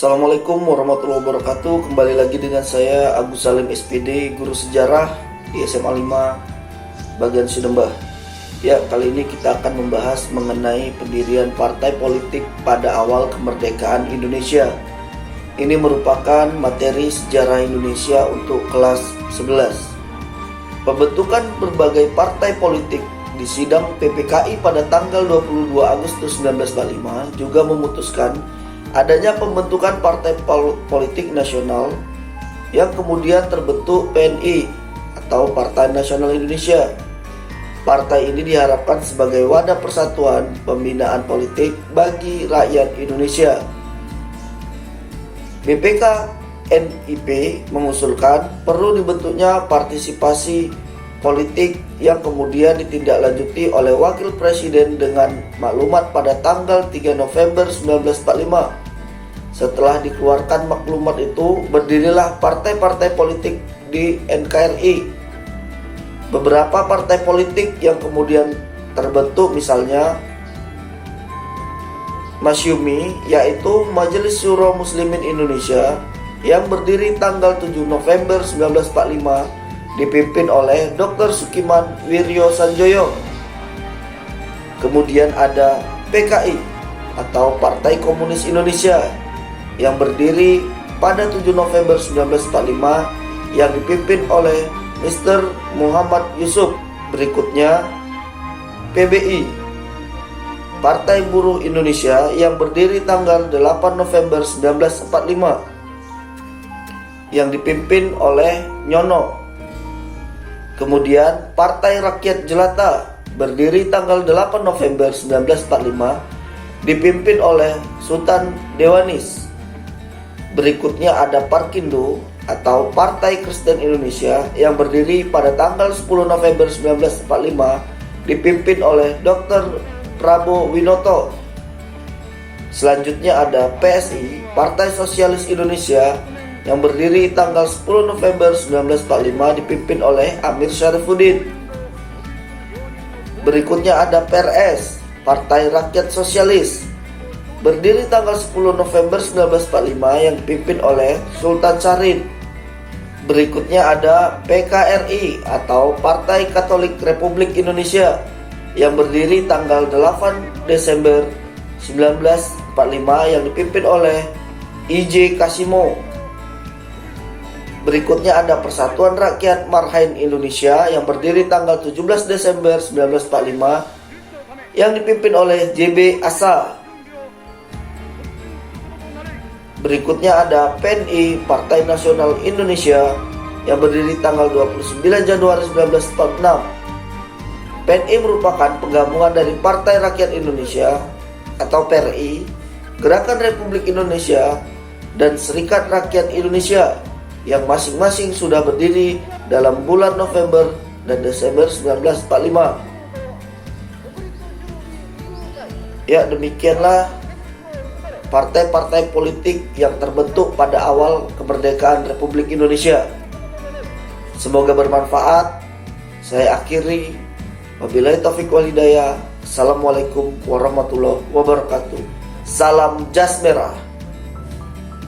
Assalamualaikum warahmatullahi wabarakatuh. Kembali lagi dengan saya Agus Salim SPD, guru sejarah di SMA 5 bagian Sidembah. Ya, kali ini kita akan membahas mengenai pendirian partai politik pada awal kemerdekaan Indonesia. Ini merupakan materi sejarah Indonesia untuk kelas 11. Pembentukan berbagai partai politik di sidang PPKI pada tanggal 22 Agustus 1945 juga memutuskan adanya pembentukan Partai Politik Nasional yang kemudian terbentuk PNI atau Partai Nasional Indonesia. Partai ini diharapkan sebagai wadah persatuan pembinaan politik bagi rakyat Indonesia. BPK NIP mengusulkan perlu dibentuknya partisipasi politik yang kemudian ditindaklanjuti oleh Wakil Presiden dengan maklumat pada tanggal 3 November 1945. Setelah dikeluarkan maklumat itu, berdirilah partai-partai politik di NKRI. Beberapa partai politik yang kemudian terbentuk misalnya Masyumi, yaitu Majelis Syuro Muslimin Indonesia yang berdiri tanggal 7 November 1945 dipimpin oleh Dr. Sukiman Wiryo Sanjoyo. Kemudian ada PKI atau Partai Komunis Indonesia yang berdiri pada 7 November 1945 yang dipimpin oleh Mr. Muhammad Yusuf. Berikutnya PBI, Partai Buruh Indonesia yang berdiri tanggal 8 November 1945 yang dipimpin oleh Nyono. Kemudian Partai Rakyat Jelata berdiri tanggal 8 November 1945 dipimpin oleh Sultan Dewanis. Berikutnya ada Parkindo atau Partai Kristen Indonesia yang berdiri pada tanggal 10 November 1945 dipimpin oleh Dr. Prabowo Winoto. Selanjutnya ada PSI, Partai Sosialis Indonesia yang berdiri tanggal 10 November 1945 dipimpin oleh Amir Syarifuddin. Berikutnya ada PRS, Partai Rakyat Sosialis, berdiri tanggal 10 November 1945 yang dipimpin oleh Sultan Syahrir. Berikutnya ada PKRI atau Partai Katolik Republik Indonesia yang berdiri tanggal 8 Desember 1945 yang dipimpin oleh IJ Kasimo. Berikutnya ada Persatuan Rakyat Marhain Indonesia yang berdiri tanggal 17 Desember 1945 yang dipimpin oleh JB Asa. Berikutnya ada PNI, Partai Nasional Indonesia yang berdiri tanggal 29 Januari 1946. PNI merupakan penggabungan dari Partai Rakyat Indonesia atau PRI, Gerakan Republik Indonesia, dan Serikat Rakyat Indonesia yang masing-masing sudah berdiri dalam bulan November dan Desember 1945. Ya, demikianlah partai-partai politik yang terbentuk pada awal kemerdekaan Republik Indonesia. Semoga bermanfaat. Saya akhiri. Wabillahi taufiq wal hidayah. Assalamualaikum warahmatullahi wabarakatuh. Salam Jas Merah.